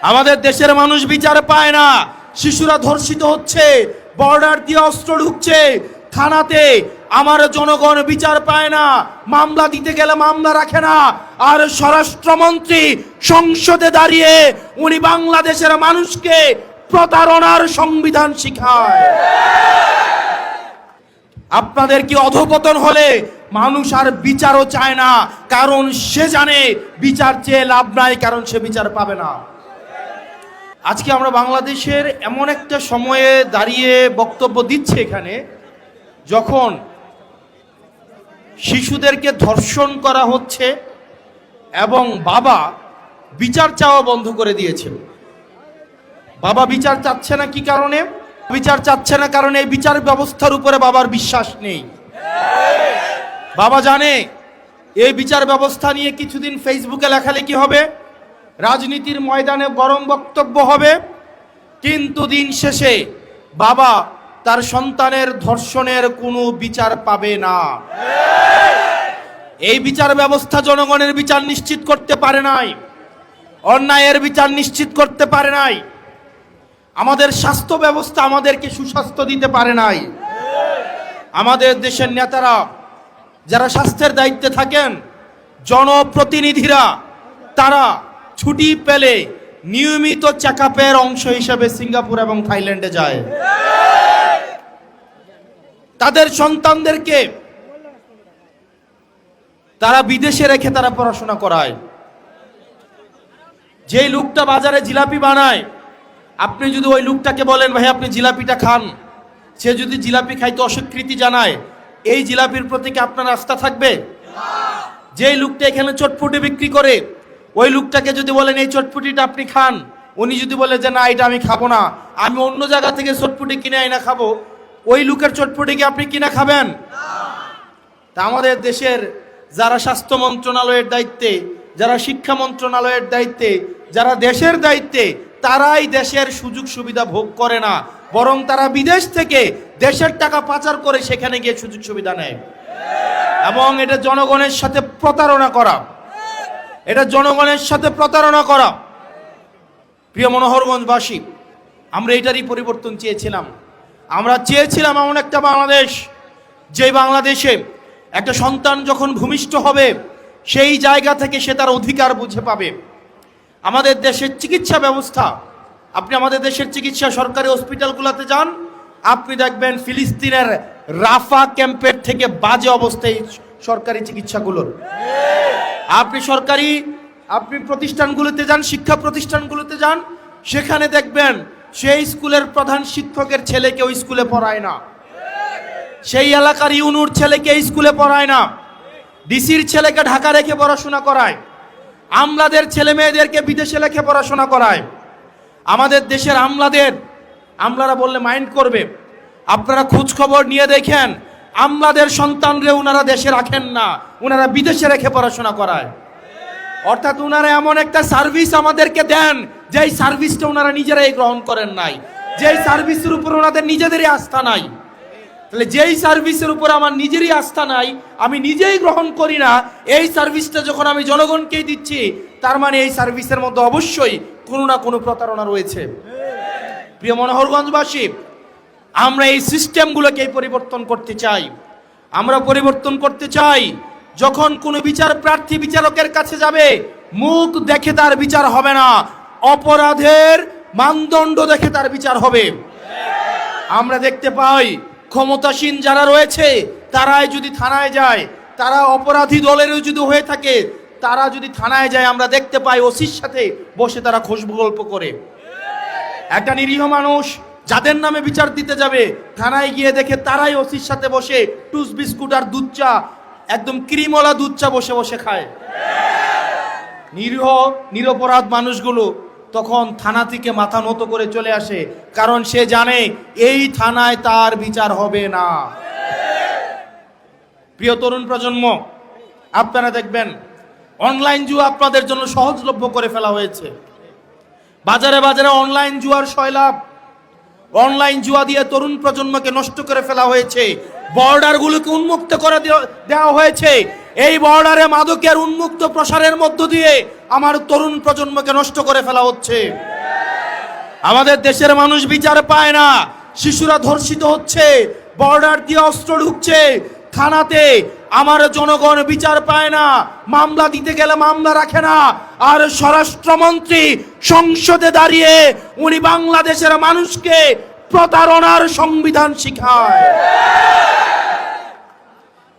আমাদের দেশের মানুষ বিচার পায় না, শিশুরা ধর্ষিত হচ্ছে, বর্ডার দিয়ে অস্ত্র ঢুকছে থানাতে, আমার জনগণ বিচার পায় না, মামলা দিতে গেলে মামলা রাখে না। আর স্বরাষ্ট্রমন্ত্রী সংসদে দাঁড়িয়ে উনি বাংলাদেশের মানুষকে প্রতারণার সংবিধান শিখায়। আপনাদের কি অধপতন হলে মানুষ আর বিচারও চায় না, কারণ সে জানে বিচার চেয়ে লাভ নাই, কারণ সে বিচার পাবে না। আজকে আমরা বাংলাদেশের এমন একটা সময়ে দাঁড়িয়ে বক্তব্য দিচ্ছি এখানে, যখন শিশুদেরকে ধর্ষণ করা হচ্ছে এবং বাবা বিচার চাওয়া বন্ধ করে দিয়েছে। বাবা বিচার চাচ্ছে না কি কারণে? বিচার চাচ্ছে না কারণ এই বিচার ব্যবস্থার উপরে বাবার বিশ্বাস নেই। বাবা জানে এই বিচার ব্যবস্থা নিয়ে কিছুদিন ফেসবুকে লেখালেখি হবে, রাজনীতির ময়দানে গরম বক্তব্য হবে, কিন্তু দিন শেষে বাবা তার সন্তানের ধর্ষণের কোনো বিচার পাবে না। এই বিচার ব্যবস্থা জনগণের বিচার নিশ্চিত করতে পারে নাই, অন্যায়ের বিচার নিশ্চিত করতে পারে নাই, আমাদের স্বাস্থ্য ব্যবস্থা আমাদেরকে সুস্বাস্থ্য দিতে পারে নাই। আমাদের দেশের নেতারা যারা স্বাস্থ্যের দায়িত্বে থাকেন, জনপ্রতিনিধিরা, তারা ছুটি পেলে নিয়মিত চেকআপের অংশ হিসেবে সিঙ্গাপুর এবং থাইল্যান্ডে যায়। তাদের সন্তানদেরকে তারা বিদেশে রেখে তারা পড়াশোনা করায়। যেই লোকটা বাজারে জিলাপি বানায়, আপনি যদি ওই লোকটাকে বলেন ভাই আপনি জিলাপিটা খান, সে যদি জিলাপি খাইতে অস্বীকৃতি জানায়, এই জিলাপির প্রতি কি আপনার আস্থা থাকবে? যেই লোকটা এখানে চটপটি বিক্রি করে, ওই লোকটাকে যদি বলেন এই চটপটিটা আপনি খান, উনি যদি বলে যে না এটা আমি খাবো না, আমি অন্য জায়গা থেকে চটপটি কিনে আইনা খাবো, ওই লোকের চটপটি কি আপনি কিনা খাবেন? তা আমাদের দেশের যারা স্বাস্থ্য মন্ত্রণালয়ের দায়িত্বে, যারা শিক্ষা মন্ত্রণালয়ের দায়িত্বে, যারা দেশের দায়িত্বে, তারাই দেশের সুযোগ সুবিধা ভোগ করে না, বরং তারা বিদেশ থেকে দেশের টাকা পাচার করে সেখানে গিয়ে সুযোগ সুবিধা নেয়। এবং এটা জনগণের সাথে প্রতারণা করা, এটা জনগণের সাথে প্রতারণা করা। প্রিয় মনোহরগঞ্জবাসী, আমরা এটারই পরিবর্তন চেয়েছিলাম। আমরা চেয়েছিলাম এমন একটা বাংলাদেশ, যে বাংলাদেশে একটা সন্তান যখন ভূমিষ্ঠ হবে সেই জায়গা থেকে সে তার অধিকার বুঝে পাবে। আমাদের দেশের চিকিৎসা ব্যবস্থা, আপনি আমাদের দেশের চিকিৎসা সরকারি হসপিটালগুলোতে যান, আপনি দেখবেন ফিলিস্তিনের রাফা ক্যাম্পের থেকে বাজে অবস্থায় সরকারি চিকিৎসাগুলোর। আপনি প্রতিষ্ঠানগুলোতে যান, শিক্ষা প্রতিষ্ঠানগুলোতে যান, সেখানে দেখবেন সেই স্কুলের প্রধান শিক্ষকের ছেলেকে ওই স্কুলে পড়ায় না, সেই এলাকার ইউনুর ছেলেকে এই স্কুলে পড়ায় না, ডিসির ছেলেকে ঢাকা রেখে পড়াশোনা করায়, আমলাদের ছেলে মেয়েদেরকে বিদেশে রেখে পড়াশোনা করায়। আমাদের দেশের আমলারা বললে মাইন্ড করবে, আপনারা খোঁজ খবর নিয়ে দেখেন, আমলাদের সন্তানরে উনারা দেশে রাখেন না, উনারা বিদেশে রেখে পড়াশোনা করায়। অর্থাৎ উনারা এমন একটা সার্ভিস আমাদেরকে দেন, যেই সার্ভিসটা উনারা নিজেরাই গ্রহণ করেন নাই, যেই সার্ভিসের উপর ওনাদের নিজেদেরই আস্থা নাই। তাহলে যেই সার্ভিসের উপর আমার নিজেরই আস্থা নাই, আমি নিজেই গ্রহণ করি না, এই সার্ভিসটা যখন আমি জনগণকেই দিচ্ছি, তার মানে এই সার্ভিসের মধ্যে অবশ্যই কোনো না কোনো প্রতারণা রয়েছে। প্রিয় মনোহরগঞ্জবাসী, আমরা এই সিস্টেমগুলোকে পরিবর্তন করতে চাই। আমরা পরিবর্তন করতে চাই, যখন কোনো বিচার প্রার্থী বিচারকের কাছে যাবে, মুখ দেখে তার বিচার হবে না, অপরাধের মানদণ্ড দেখে তার বিচার হবে। আমরা দেখতে পাই ক্ষমতাসীন যারা রয়েছে তারাই যদি থানায় যায়, তারা অপরাধী দলেরও যদি হয়ে থাকে, তারা যদি থানায় যায়, আমরা দেখতে পাই ওসির সাথে বসে তারা খুশবু গল্প করে। একটা নিরীহ মানুষ যাদের নামে বিচার দিতে যাবে, থানায় গিয়ে দেখে তারাই ওসির সাথে বসে টুস বিস্কুট আর দুধ চা, একদম ক্রিমওয়ালা দুধ চা বসে বসে খায়। নিরপরাধ মানুষগুলো তখন থানা থেকে মাথা নত করে চলে আসে, কারণ সে জানে এই থানায় তার বিচার হবে না। প্রিয় তরুণ প্রজন্ম, আপনারা দেখবেন অনলাইন জুয়া আপনাদের জন্য সহজলভ্য করে ফেলা হয়েছে। বাজারে বাজারে অনলাইন জুয়ার সয়লাভ, অনলাইন জুয়া দিয়ে তরুণ প্রজন্মকে নষ্ট করে ফেলা হয়েছে। বর্ডারগুলোকে উন্মুক্ত করে দেওয়া হয়েছে। এই বর্ডারে মাদকের উন্মুক্ত প্রসারের মধ্য দিয়ে আমার তরুণ প্রজন্মকে নষ্ট করে ফেলা হচ্ছে। আমাদের দেশের মানুষ বিচার পায় না, শিশুরা ধর্ষিত হচ্ছে, বর্ডার দিয়ে অস্ত্র ঢুকছে থানাতে, আমার জনগণ বিচার পায় না, মামলা দিতে গেলে মামলা রাখে না। আর স্বরাষ্ট্রমন্ত্রী সংসদে দাঁড়িয়ে উনি বাংলাদেশের মানুষকে প্রতারণার সংবিধান শিখায়।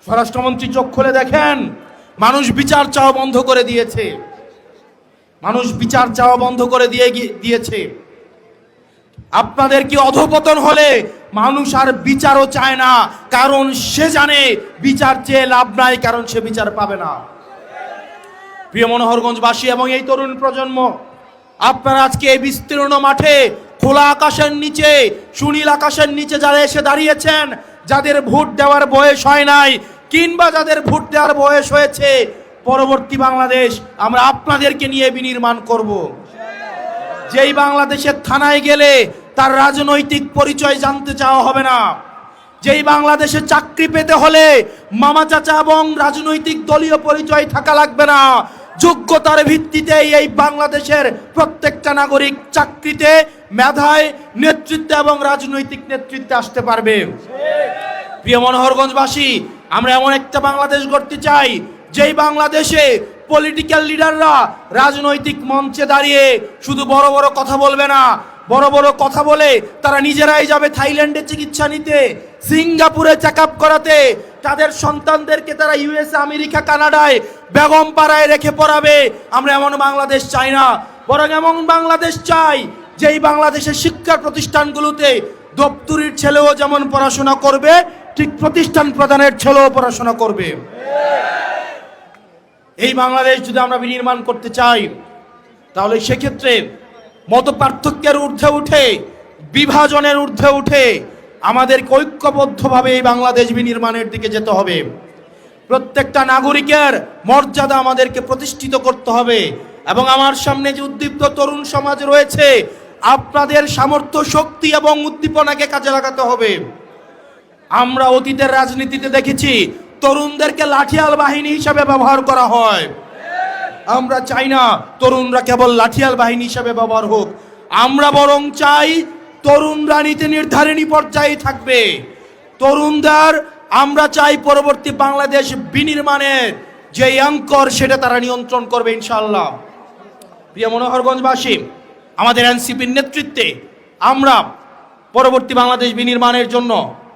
স্বরাষ্ট্রমন্ত্রী চোখ খুলে দেখেন, মানুষ বিচার চাওয়া বন্ধ করে দিয়েছে, মানুষ বিচার চাওয়া বন্ধ করে দিয়েছে। আপনাদের কি অধপতন হলে মানুষ আর বিচারও চায় না, কারণ সে জানে বিচার চেয়ে লাভ নাই, কারণ সে বিচার পাবে না। প্রিয় মনোহরগঞ্জবাসী এবং এই তরুণ প্রজন্ম, আপনারা আজকে এই বিস্তীর্ণ মাঠে খোলা আকাশের নিচে, সুনীল আকাশের নিচে যারা এসে দাঁড়িয়েছেন, যাদের ভোট দেওয়ার বয়স হয় নাই কিংবা যাদের ভোট দেওয়ার বয়স হয়েছে, পরবর্তী বাংলাদেশ আমরা আপনাদেরকে নিয়ে বিনির্মাণ করব। যেই বাংলাদেশের থানায় গেলে তার রাজনৈতিক পরিচয় জানতে চাওয়া হবে না, যেই বাংলাদেশে চাকরি পেতে হলে মামা চাচা এবং রাজনৈতিক দলীয় পরিচয় থাকা লাগবে না, যোগ্যতার ভিত্তিতে এই বাংলাদেশের প্রত্যেকটা নাগরিক চাকরিতে, মেধায়, নেতৃত্বে এবং রাজনৈতিক নেতৃত্বে আসতে পারবে। প্রিয় মনোহরগঞ্জবাসী, আমরা এমন একটা বাংলাদেশ গড়তে চাই যেই বাংলাদেশে পলিটিক্যাল লিডাররা রাজনৈতিক মঞ্চে দাঁড়িয়ে শুধু বড় বড় কথা বলবে না, বড় বড় কথা বলে তারা নিজেরাই যাবে থাইল্যান্ডে চিকিৎসা নিতে, সিঙ্গাপুরে চেক আপ করাতে, তাদের সন্তানদেরকে তারা ইউএসএ, আমেরিকা, কানাডায় বেগম পাড়ায় রেখে পড়াবে। আমরা এমন বাংলাদেশ চাই না, বরং এমন বাংলাদেশ চাই যেই বাংলাদেশের শিক্ষা প্রতিষ্ঠানগুলোতে দপ্তরির ছেলেও যেমন পড়াশোনা করবে, ঠিক প্রতিষ্ঠান প্রধানের ছেলেও পড়াশোনা করবে। এই বাংলাদেশ যদি আমরা বিনির্মাণ করতে চাই, তাহলে সেক্ষেত্রে মত পার্থক্যের ঊর্ধ্বে উঠে, বিভাজনের ঊর্ধ্বে উঠে আমাদেরকে ঐক্যবদ্ধভাবে এই বাংলাদেশ বিনির্মাণের দিকে যেতে হবে। প্রত্যেকটা নাগরিকের মর্যাদা আমাদেরকে প্রতিষ্ঠিত করতে হবে। এবং আমার সামনে যে উদ্দীপ্ত তরুণ সমাজ রয়েছে, আপনাদের সামর্থ্য, শক্তি এবং উদ্দীপনাকে কাজে লাগাতে হবে। আমরা অতীতের রাজনীতিতে দেখেছি তরুণদেরকে লাঠিয়াল বাহিনী হিসাবে ব্যবহার করা হয়। আমরা চাই না তরুণরা কেবল লাঠিয়াল বাহিনী হিসাবে ব্যবহার হোক, আমরা বরং চাই তরুণরা নীতি নির্ধারণী পর্যায়ে থাকবে। তরুণদের আমরা চাই পরবর্তী বাংলাদেশ বিনির্মাণের যে অঙ্কর, সেটা তারা নিয়ন্ত্রণ করবে ইনশাআল্লাহ। প্রিয় মনোহরগঞ্জবাসী, আমাদের এনসিপির নেতৃত্বে আমরা পরবর্তী বাংলাদেশ বিনির্মাণের জন্য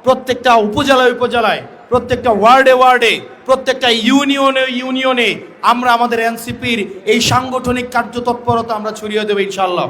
প্রত্যেকটা উপজেলায় উপজেলায়, প্রত্যেকটা ওয়ার্ডে ওয়ার্ডে, প্রত্যেকটা ইউনিয়নে ইউনিয়নে আমরা আমাদের এনসিপির এই সাংগঠনিক কার্যতৎপরতা আমরা ছড়িয়ে দেব ইনশাআল্লাহ।